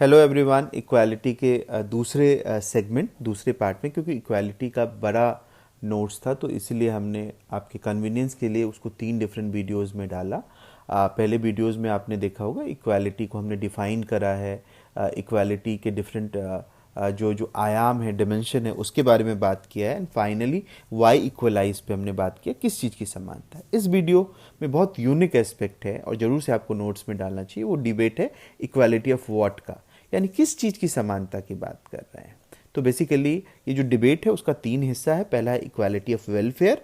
Hello everyone. Equality के दूसरे segment दूसरे पार्ट में, क्योंकि इक्वालिटी का बड़ा नोट्स था तो इसलिए हमने आपके कन्वीनियंस के लिए उसको 3 डिफरेंट वीडियोस में डाला। पहले वीडियोस में आपने देखा होगा इक्वालिटी को हमने डिफाइन करा है, इक्वालिटी के डिफरेंट जो जो आयाम है, डिमेंशन है, उसके बारे में बात किया है। एंड फाइनली वाई इक्वलाइज पे हमने बात किया, किस चीज़ की समानता है। इस वीडियो में बहुत यूनिक एस्पेक्ट है और ज़रूर से आपको नोट्स में डालना चाहिए, वो डिबेट है इक्वालिटी ऑफ व्हाट का, यानी किस चीज़ की समानता की बात कर रहे हैं। तो बेसिकली ये जो डिबेट है उसका 3 हिस्सा है। पहला है इक्वालिटी ऑफ वेलफेयर,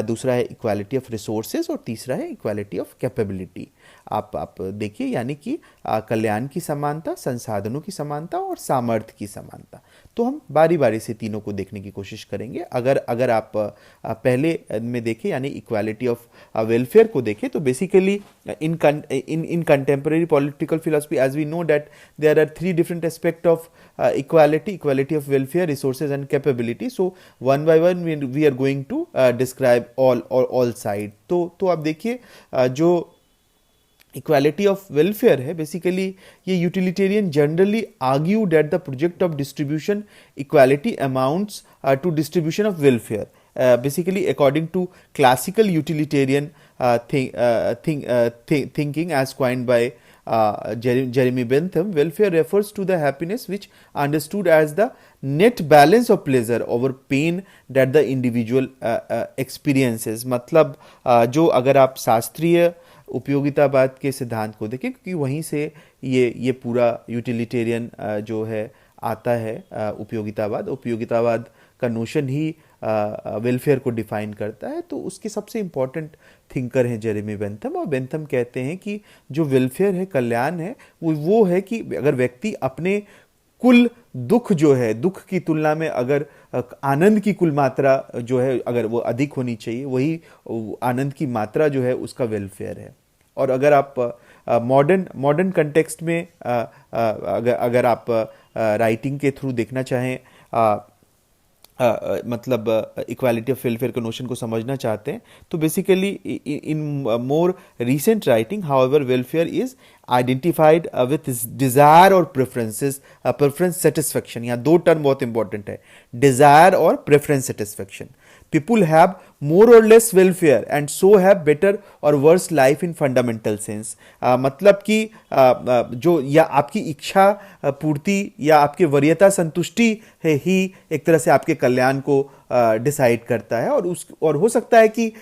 दूसरा है इक्वालिटी ऑफ रिसोर्सेज और तीसरा है इक्वालिटी ऑफ कैपेबिलिटी। आप देखिए, यानी कि कल्याण की समानता, संसाधनों की समानता और सामर्थ्य की समानता। तो हम बारी बारी से तीनों को देखने की कोशिश करेंगे। अगर अगर आप पहले में देखें यानी इक्वालिटी ऑफ वेलफेयर को देखें, तो basically in contemporary political philosophy as we know that there are 3 different aspect of equality of welfare, resources and capability. So one by one we are going to describe all side. तो आप देखिए, जो equality of welfare है, basically ये utilitarian generally argue that the project of distribution equality amounts to distribution of welfare. Basically according to classical utilitarian thinking as coined by Jeremy Bentham, welfare refers to the happiness which understood as the net balance of pleasure over pain that the individual experiences। मतलब जो अगर आप शास्त्रीय उपयोगितावाद के सिद्धांत को देखें, क्योंकि वहीं से ये पूरा यूटिलिटेरियन जो है आता है, उपयोगितावाद का नोशन ही वेलफेयर को डिफाइन करता है। तो उसके सबसे इम्पॉर्टेंट थिंकर हैं जेरेमी बेंथम, और बेंथम कहते हैं कि जो वेलफेयर है, कल्याण है, वो है कि अगर व्यक्ति अपने कुल दुख जो है, दुख की तुलना में अगर आनंद की कुल मात्रा जो है अगर वो अधिक होनी चाहिए, वही आनंद की मात्रा जो है उसका वेलफेयर है। और अगर आप मॉडर्न कंटेक्स्ट में अगर आप राइटिंग के थ्रू देखना चाहें, मतलब इक्वालिटी ऑफ वेलफेयर के नोशन को समझना चाहते हैं, तो basically in more recent writing however welfare is identified with desire और प्रेफरेंसेस, प्रेफरेंस सेटिस्फेक्शन। यहाँ 2 टर्म बहुत इंपॉर्टेंट है, डिजायर और preference satisfaction. People have more or less welfare and so have better or worse life in fundamental sense. मतलब कि जो या आपकी इच्छा पूर्ति या आपके वरीयता संतुष्टि है ही एक तरह से आपके कल्याण को डिसाइड करता है, और हो सकता है कि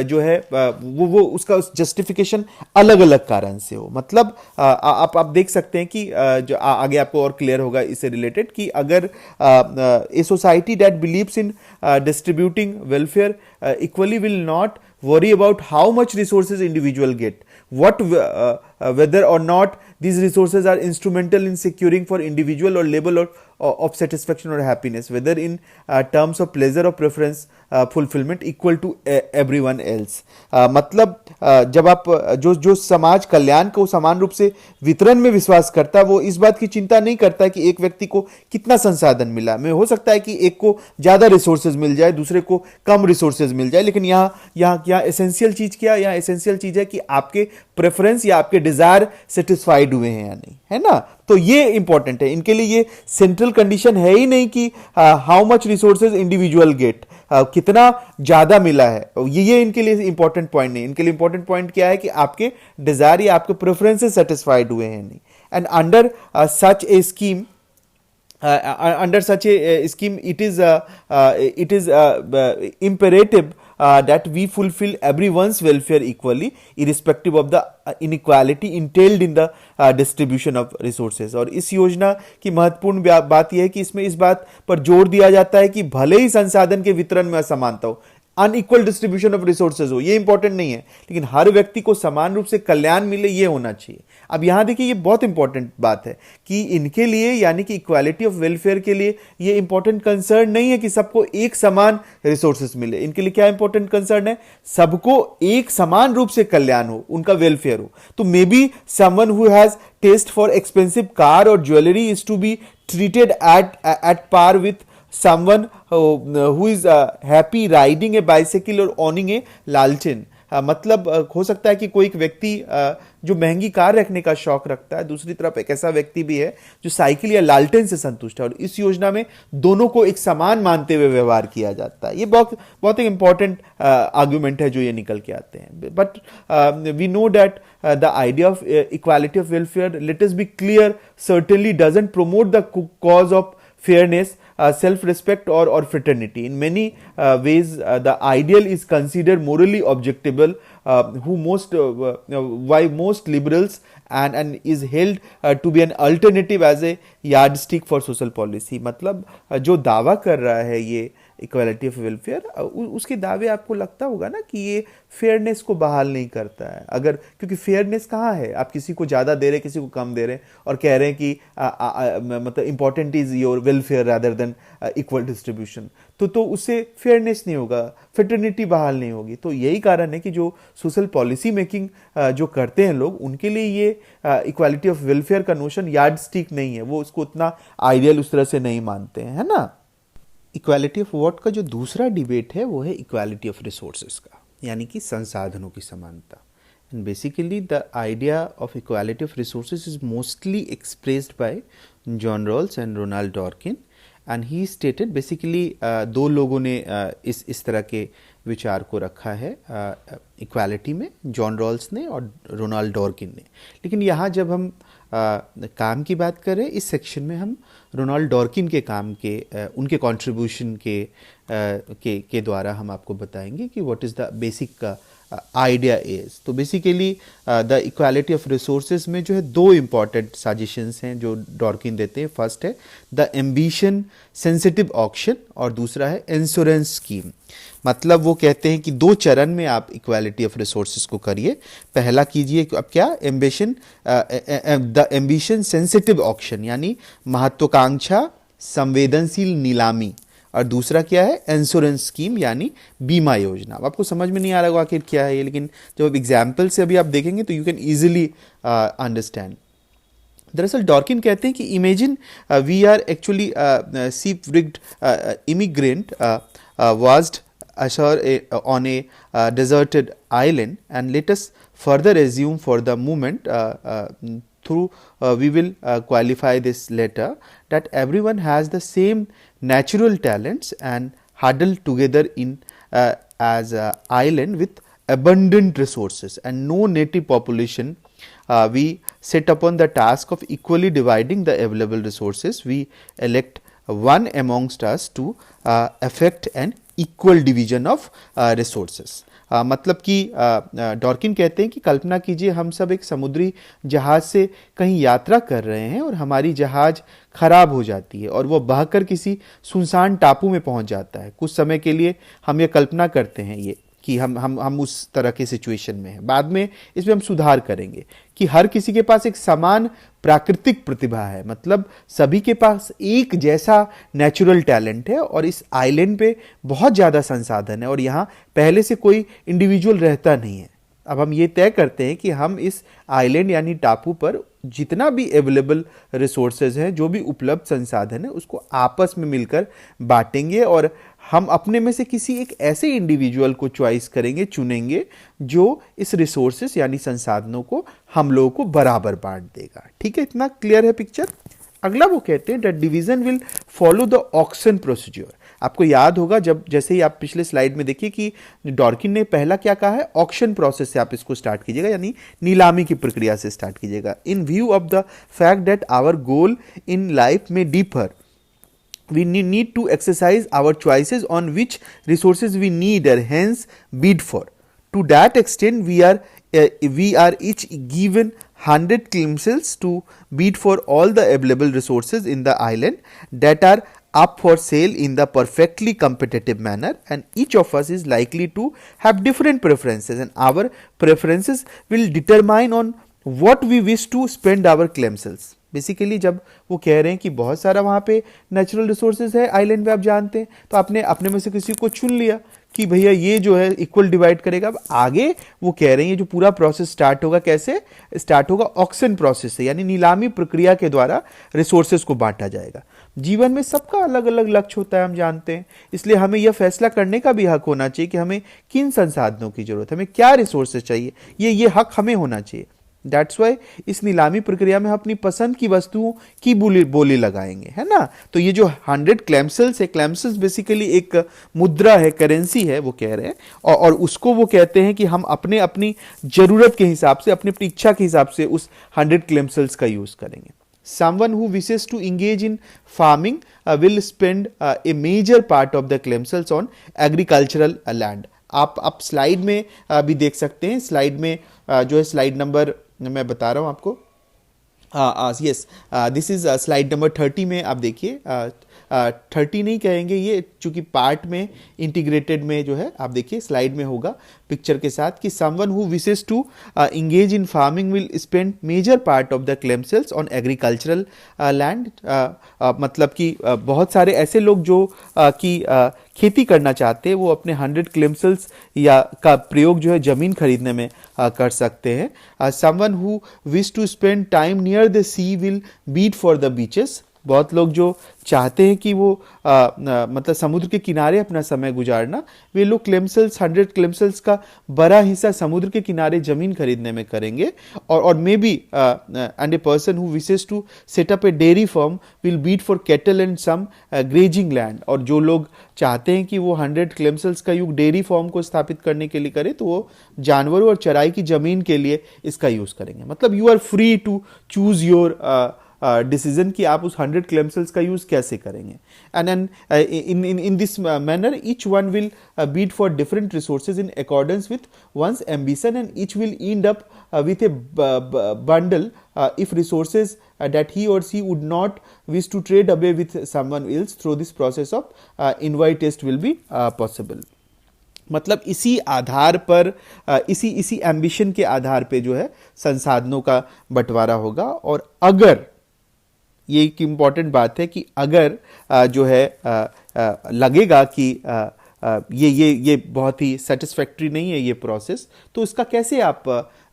जो है वो उसका जस्टिफिकेशन अलग अलग कारण से हो। मतलब आप देख सकते हैं कि जो आगे आपको और क्लियर होगा इससे रिलेटेड, कि अगर a society that believes in distributing welfare equally will not worry about how much resources individual get, whether or not these resources are instrumental in securing for individual or level of satisfaction or happiness, whether in terms of pleasure or preference fulfillment equal to everyone else। मतलब जब आप जो समाज कल्याण को समान रूप से वितरण में विश्वास करता है, वो इस बात की चिंता नहीं करता है कि एक व्यक्ति को कितना संसाधन मिला। में हो सकता है कि एक को ज्यादा रिसोर्सेज मिल जाए, दूसरे को कम रिसोर्सेज मिल जाए, लेकिन यहाँ एसेंशियल चीज क्या, यहाँ एसेंशियल चीज है कि आपके प्रेफरेंस या आपके डिजायर सेटिस्फाइड हुए हैं या नहीं, है ना। तो ये इंपॉर्टेंट है। इनके लिए ये सेंट्रल कंडीशन है ही नहीं कि how much resources individual get, कितना ज्यादा मिला है, ये इनके लिए इंपॉर्टेंट पॉइंट नहीं। इनके लिए इंपॉर्टेंट पॉइंट क्या है कि आपके डिजायर या आपके प्रेफरेंसेस सेटिस्फाइड हुए हैं नहीं। And under such A scheme, it is imperative that we fulfill everyone's welfare equally, irrespective of the inequality entailed in the distribution of resources। और इस योजना की महत्वपूर्ण बात यह है कि इसमें इस बात पर जोर दिया जाता है कि भले ही संसाधन के वितरण में असमानता हो, अनइक्वल डिस्ट्रीब्यूशन ऑफ रिसोर्सेज हो, ये इंपॉर्टेंट नहीं है, लेकिन हर व्यक्ति को समान रूप से कल्याण मिले, ये होना चाहिए। अब यहां देखिए, ये बहुत इंपॉर्टेंट बात है कि इनके लिए, यानी कि इक्वालिटी ऑफ वेलफेयर के लिए, ये इंपॉर्टेंट कंसर्न नहीं है कि सबको एक समान रिसोर्सेज मिले। इनके लिए क्या इंपॉर्टेंट कंसर्न है, सबको एक समान रूप से कल्याण हो, उनका वेलफेयर हो। तो maybe someone who has taste for expensive car or jewellery is to be treated at par with someone who is happy riding a bicycle or owning a लालटेन। मतलब हो सकता है कि कोई एक व्यक्ति जो महंगी कार रखने का शौक रखता है, दूसरी तरफ एक ऐसा व्यक्ति भी है जो साइकिल या लालटेन से संतुष्ट है, और इस योजना में दोनों को एक समान मानते हुए व्यवहार किया जाता है। ये बहुत बहुत एक इंपॉर्टेंट आर्ग्यूमेंट है जो ये निकल के आते हैं। But we know that the idea of equality of welfare, let us be clear, certainly doesn't promote the cause of fairness, self-respect or fraternity. In many ways, the ideal is considered morally objectable, why most liberals and is held to be an alternative as a yardstick for social policy. मतलब जो दावा कर रहा है ये equality of welfare, उसके दावे आपको लगता होगा ना कि ये फेयरनेस को बहाल नहीं करता है। अगर क्योंकि फेयरनेस कहाँ है, आप किसी को ज़्यादा दे रहे हैं, किसी को कम दे रहे हैं, और कह रहे हैं कि मतलब important is your welfare rather than equal distribution, तो उससे फेयरनेस नहीं होगा, फेटर्निटी बहाल नहीं होगी। तो यही कारण है कि जो सोशल पॉलिसी मेकिंग जो करते हैं लोग, उनके लिए ये इक्वालिटी ऑफ वेलफेयर का नोशन यार्ड स्टिक नहीं है, वो उसको उतना आइडियल उस तरह से नहीं मानते हैं, है ना। इक्वालिटी ऑफ व्हाट का जो दूसरा डिबेट है वो है इक्वालिटी ऑफ रिसोर्सेज का, यानी कि संसाधनों की समानता। And basically the idea of equality of resources is mostly expressed by John Rawls and Ronald Dworkin, and he stated, basically दो लोगों ने इस तरह के विचार को रखा है इक्वालिटी में, जॉन रॉल्स ने और रोनाल्ड डॉर्किन ने। लेकिन यहाँ जब हम काम की बात करें, इस सेक्शन में हम रोनाल्ड डॉर्किन के काम के उनके कंट्रीब्यूशन के द्वारा हम आपको बताएंगे कि what is the basic idea is. तो basically the equality of resources में जो है दो इम्पॉर्टेंट सजेशंस हैं जो डॉर्किन देते हैं। फर्स्ट है द एम्बिशन सेंसिटिव ऑक्शन और दूसरा है इंश्योरेंस स्कीम। मतलब वो कहते हैं कि दो चरण में आप इक्वालिटी ऑफ रिसोर्सेज को करिए। पहला कीजिए अब क्या, द एम्बिशन सेंसिटिव ऑक्शन, यानी महत्वाकांक्षा संवेदनशील नीलामी, और दूसरा क्या है, इंश्योरेंस स्कीम यानी बीमा योजना। अब आपको समझ में नहीं आ रहा होगा आखिर क्या है ये, लेकिन जब एग्जाम्पल से अभी आप देखेंगे तो यू कैन ईजिली अंडरस्टैंड। दरअसल डॉर्किन कहते हैं कि imagine we are actually shipwrecked immigrant washed ashore on a deserted island, and let us further assume for the moment through we will qualify this later that everyone has the same natural talents and huddled together in as a island with abundant resources and no native population. We set upon the task of equally dividing the available resources. We elect one amongst us to effect an equal division of resources. मतलब कि डॉर्किन कहते हैं कि कल्पना कीजिए हम सब एक समुद्री जहाज से कहीं यात्रा कर रहे हैं और हमारी जहाज खराब हो जाती है और वो बहकर किसी सुनसान टापू में पहुंच जाता है। कुछ समय के लिए हम ये कल्पना करते हैं ये कि हम उस तरह के सिचुएशन में हैं। बाद में इसमें हम सुधार करेंगे कि हर किसी के पास एक समान प्राकृतिक प्रतिभा है, मतलब सभी के पास एक जैसा नेचुरल टैलेंट है और इस आइलैंड पे बहुत ज़्यादा संसाधन है और यहाँ पहले से कोई इंडिविजुअल रहता नहीं है। अब हम ये तय करते हैं कि हम इस आइलैंड यानी टापू पर जितना भी अवेलेबल रिसोर्सेज हैं, जो भी उपलब्ध संसाधन है, उसको आपस में मिलकर बांटेंगे और हम अपने में से किसी एक ऐसे इंडिविजुअल को चॉइस करेंगे, चुनेंगे, जो इस रिसोर्सेज यानी संसाधनों को हम लोगों को बराबर बांट देगा। ठीक है, इतना क्लियर है पिक्चर। अगला वो कहते हैं that division will follow the auction procedure. आपको याद होगा जब जैसे ही आप पिछले स्लाइड में देखिए कि डॉर्किन ने पहला क्या कहा है, ऑक्शन प्रोसेस से आप इसको स्टार्ट कीजिएगा, यानी नीलामी की प्रक्रिया से स्टार्ट कीजिएगा। In view of the fact that our goal in life में differ, we need to exercise our choices on which resources we need and hence bid for. To that extent, we are each given 100 clemsels to bid for all the available resources in the island that are up for sale in the perfectly competitive manner, and each of us is likely to have different preferences, and our preferences will determine on what we wish to spend our clemsels. Basically जब वो कह रहे हैं कि बहुत सारा वहाँ पे नेचुरल रिसोर्सेज है आइलैंड पे, आप जानते हैं, तो आपने अपने में से किसी को चुन लिया कि भैया ये जो है इक्वल डिवाइड करेगा। अब आगे वो कह रहे हैं ये जो पूरा प्रोसेस स्टार्ट होगा, कैसे स्टार्ट होगा, ऑक्शन प्रोसेस से, यानी नीलामी प्रक्रिया के द्वारा रिसोर्सेज को बांटा जाएगा। जीवन में सबका अलग अलग लक्ष्य होता है, हम जानते हैं, इसलिए हमें यह फैसला करने का भी हक होना चाहिए कि हमें किन संसाधनों की जरूरत है, हमें क्या रिसोर्सेज चाहिए, ये हक हमें होना चाहिए। दैट्स वाई इस नीलामी प्रक्रिया में हम अपनी पसंद की वस्तुओं की बोली बोली लगाएंगे, है ना। तो ये जो 100 क्लेम्सल्स है, क्लेम्सल्स बेसिकली एक मुद्रा है, करेंसी है, वो कह रहे हैं, और उसको वो कहते हैं कि हम अपने अपनी जरूरत के हिसाब से, अपनी अपनी इच्छा के हिसाब से उस 100 क्लेम्सल्स का यूज करेंगे। Someone who wishes to engage in farming will spend a major part of the clemsels on agricultural land. आप स्लाइड में भी देख सकते हैं, स्लाइड में जो है स्लाइड नंबर मैं बता रहा हूं आपको, yes this is slide number 30 में आप देखिए, 30 नहीं कहेंगे ये, चूंकि पार्ट में इंटीग्रेटेड में जो है आप देखिए स्लाइड में होगा पिक्चर के साथ कि someone who wishes to engage in farming will spend major part of the clamshells on agricultural land. मतलब कि बहुत सारे ऐसे लोग जो कि खेती करना चाहते हैं वो अपने 100 क्लेम्सल्स या का प्रयोग जो है जमीन खरीदने में कर सकते हैं। Someone who wish to spend time near the sea will beat for the beaches. बहुत लोग जो चाहते हैं कि वो मतलब समुद्र के किनारे अपना समय गुजारना, वे लोग क्लेम्सल्स 100 क्लेम्सल्स का बड़ा हिस्सा समुद्र के किनारे जमीन खरीदने में करेंगे। और maybe and a person who wishes to set up a dairy farm will beat for cattle and some grazing land. और जो लोग चाहते हैं कि वो 100 क्लेम्सल्स का यूज डेयरी फार्म को स्थापित करने के लिए करें तो वो जानवरों और चराई की जमीन के लिए इसका यूज करेंगे। मतलब you are free to choose your decision कि आप उस 100 क्लेम्सल्स का यूज कैसे करेंगे। And in this manner each one will beat for different resources in accordance with one's ambition and each will end up with a bundle if resources that he or she would not wish to trade away with someone else. Through this process of invite test will be possible. मतलब इसी आधार पर इसी ambition के आधार पे जो है संसाधनों का बंटवारा होगा। और अगर ये एक इम्पॉर्टेंट बात है कि अगर जो है लगेगा कि ये बहुत ही सेटिस्फैक्ट्री नहीं है ये प्रोसेस, तो उसका कैसे आप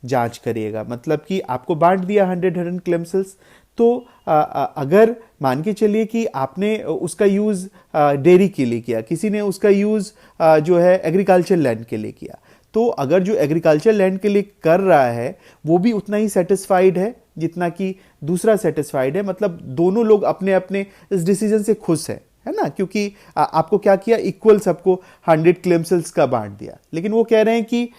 जांच करिएगा। मतलब कि आपको बांट दिया 100 क्लेम्सल्स, तो अगर मान के चलिए कि आपने उसका यूज डेयरी के लिए किया, किसी ने उसका यूज जो है एग्रीकल्चर लैंड के लिए किया, तो अगर जो एग्रीकल्चर लैंड के लिए कर रहा है वो भी उतना ही सेटिस्फाइड है जितना कि दूसरा सेटिस्फाइड है, मतलब दोनों लोग अपने अपने इस डिसीजन से खुश है ना, क्योंकि आपको क्या किया, इक्वल सबको 100 क्लेम्सल्स का बांट दिया। लेकिन वो कह रहे हैं कि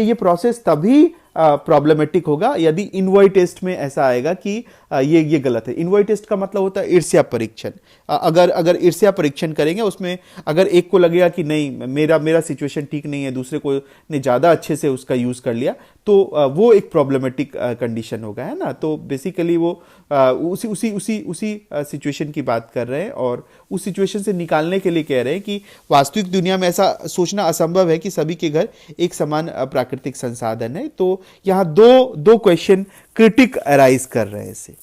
ये प्रोसेस तभी प्रॉब्लमेटिक होगा यदि इनवॉय टेस्ट में ऐसा आएगा कि ये गलत है। इनवॉय टेस्ट का मतलब होता है ईर्ष्या परीक्षण। अगर ईर्ष्या परीक्षण करेंगे उसमें अगर एक को लगेगा कि नहीं मेरा सिचुएशन ठीक नहीं है, दूसरे को ने ज़्यादा अच्छे से उसका यूज़ कर लिया, तो वो एक प्रॉब्लमेटिक कंडीशन होगा, है ना। तो बेसिकली वो उसी सिचुएशन की बात कर रहे हैं और उस सिचुएशन से निकालने के लिए कह रहे हैं कि वास्तविक दुनिया में ऐसा सोचना असंभव है कि सभी के घर एक समान प्राकृतिक संसाधन है। तो यहां दो क्वेश्चन क्रिटिक अराइज कर रहे हैं इसे,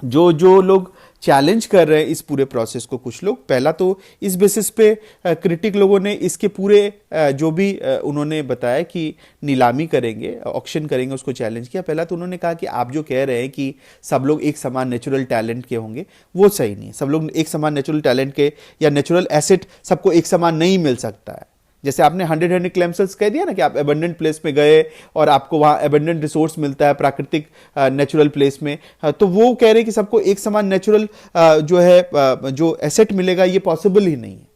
जो लोग चैलेंज कर रहे हैं इस पूरे प्रोसेस को। कुछ लोग पहला तो इस बेसिस पे क्रिटिक लोगों ने इसके पूरे जो भी उन्होंने बताया कि नीलामी करेंगे, ऑक्शन करेंगे, उसको चैलेंज किया। पहला तो उन्होंने कहा कि आप जो कह रहे हैं कि सब लोग एक समान नेचुरल टैलेंट के होंगे, वो सही नहीं है। सब लोग एक समान नेचुरल टैलेंट के या नेचुरल एसेट सबको एक समान नहीं मिल सकता है। जैसे आपने 100 क्लेम्सल्स कह दिया ना कि आप एबंडेंट प्लेस में गए और आपको वहाँ एबंडेंट रिसोर्स मिलता है प्राकृतिक नेचुरल प्लेस में, तो वो कह रहे हैं कि सबको एक समान नेचुरल जो है जो एसेट मिलेगा, ये पॉसिबल ही नहीं है।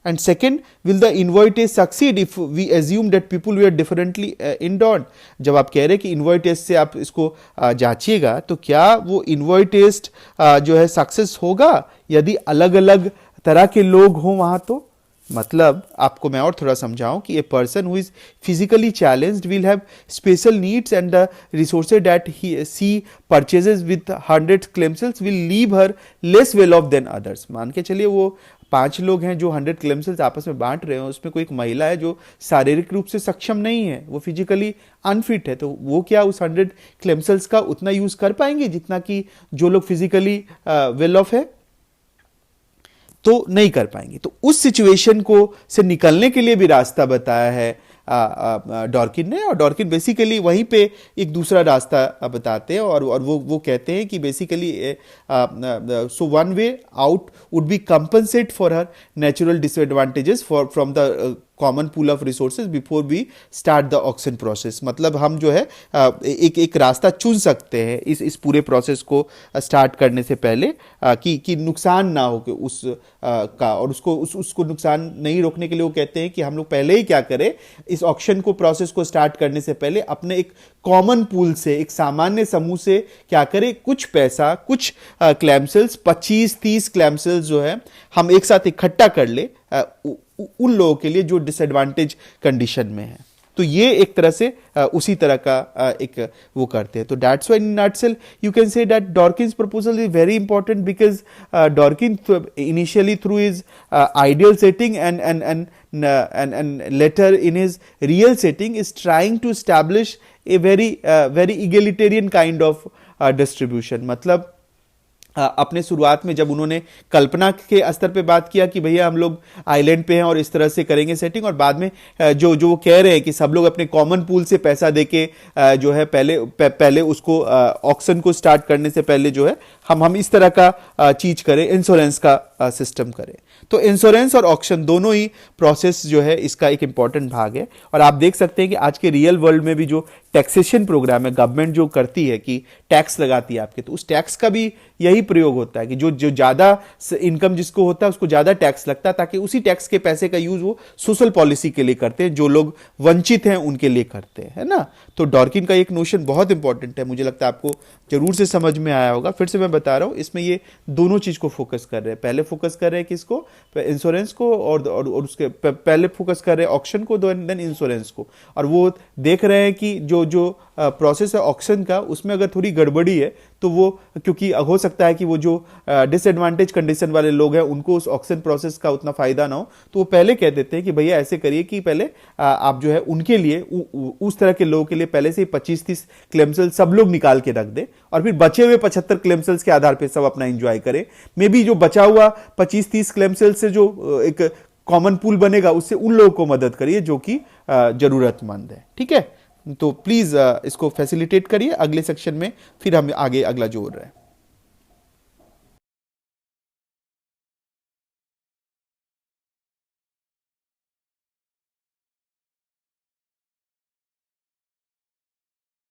And second, will the envy test succeed if we assume that people we are differently endowed. जब आप कह रहे हैं कि इनवॉय टेस्ट से आप इसको जांचिएगा, तो क्या वो इनवॉय टेस्ट जो है सक्सेस होगा यदि अलग अलग तरह के लोग हों वहाँ। तो मतलब आपको मैं और थोड़ा समझाऊं कि a person who is physically challenged will have special needs and the resources that she purchases with 100 clamshells will leave her less well off than others. मान के चलिए वो 5 लोग हैं जो 100 क्लेम्सल्स आपस में बांट रहे हैं, उसमें कोई एक महिला है जो शारीरिक रूप से सक्षम नहीं है, वो फिजिकली अनफिट है, तो वो क्या उस 100 क्लेम्सल्स का उतना यूज कर पाएंगे जितना कि जो लोग फिजिकली वेल ऑफ है, तो नहीं कर पाएंगे। तो उस सिचुएशन को से निकलने के लिए भी रास्ता बताया है डॉर्किन ने, और डॉर्किन बेसिकली वहीं पे एक दूसरा रास्ता बताते हैं और वो कहते हैं कि basically so one way out would be compensate for हर natural disadvantages from the common pool of resources before we start the auction process. मतलब हम जो है एक रास्ता चुन सकते हैं इस पूरे प्रोसेस को स्टार्ट करने से पहले, कि नुकसान ना हो कि का, और उसको नुकसान नहीं रोकने के लिए वो कहते हैं कि हम लोग पहले ही क्या करें, इस ऑक्शन को प्रोसेस को स्टार्ट करने से पहले अपने एक कॉमन पूल से, एक सामान्य समूह से क्या करें, कुछ पैसा, कुछ क्लैम सेल्स, 25-30 क्लैम सेल्स जो है हम एक साथ इकट्ठा कर ले उन लोगों के लिए जो डिसएडवांटेज कंडीशन में है। तो ये एक तरह से उसी तरह का एक वो करते हैं। तो that's why in nutshell you can say that Dworkin's proposal is very important, because Dworkin initially through his ideal setting and later in his real setting is trying to establish a very egalitarian kind of distribution। मतलब अपने शुरुआत में जब उन्होंने कल्पना के स्तर पे बात किया कि भैया हम लोग आइलैंड पे हैं और इस तरह से करेंगे सेटिंग, और बाद में जो वो कह रहे हैं कि सब लोग अपने कॉमन पूल से पैसा देके जो है पहले उसको ऑक्शन को स्टार्ट करने से पहले जो है हम इस तरह का चीज करें, इंश्योरेंस का सिस्टम करें। तो इंश्योरेंस और ऑक्शन दोनों ही प्रोसेस जो है इसका एक इंपॉर्टेंट भाग है। और आप देख सकते हैं कि आज के रियल वर्ल्ड में भी जो टैक्सेशन प्रोग्राम है गवर्नमेंट जो करती है कि टैक्स लगाती है आपके, तो उस टैक्स का भी यही प्रयोग होता है कि जो ज्यादा इनकम जिसको होता है उसको ज्यादा टैक्स लगता है, ताकि उसी टैक्स के पैसे का यूज वो सोशल पॉलिसी के लिए करते हैं, जो लोग वंचित हैं उनके लिए करते हैं, है ना। तो डॉर्किन का एक नोशन बहुत इंपॉर्टेंट है, मुझे लगता है आपको जरूर से समझ में आया होगा। फिर से मैं बता रहा हूं, इसमें ये दोनों चीज को फोकस कर रहे हैं। पहले फोकस कर रहे हैं किसको, इंश्योरेंस को, और उसके पहले फोकस कर रहे हैं ऑक्शन को, देन इंश्योरेंस को। और वो देख रहे हैं कि जो प्रोसेस है ऑक्शन का, उसमें अगर थोड़ी गड़बड़ी है तो वो, क्योंकि हो सकता है कि वो जो डिसएडवांटेज कंडीशन वाले लोग हैं उनको उस ऑक्शन प्रोसेस का उतना फायदा ना हो, तो वो पहले कह देते हैं कि भैया ऐसे करिए कि पहले आप जो है उनके लिए, उस तरह के लोगों के लिए पहले से 25-30 क्लेम सेल्स सब लोग निकाल के रख दे, और फिर बचे हुए 75 क्लेम सेल्स के आधार पर सब अपना एंजॉय करें। मे बी जो बचा हुआ 25-30 क्लेम सेल्स से जो एक कॉमन पूल बनेगा उससे उन लोगों को मदद करिए जो कि जरूरतमंद है। ठीक है, तो प्लीज इसको फैसिलिटेट करिए। अगले सेक्शन में फिर हम आगे अगला जोड़ रहे हैं।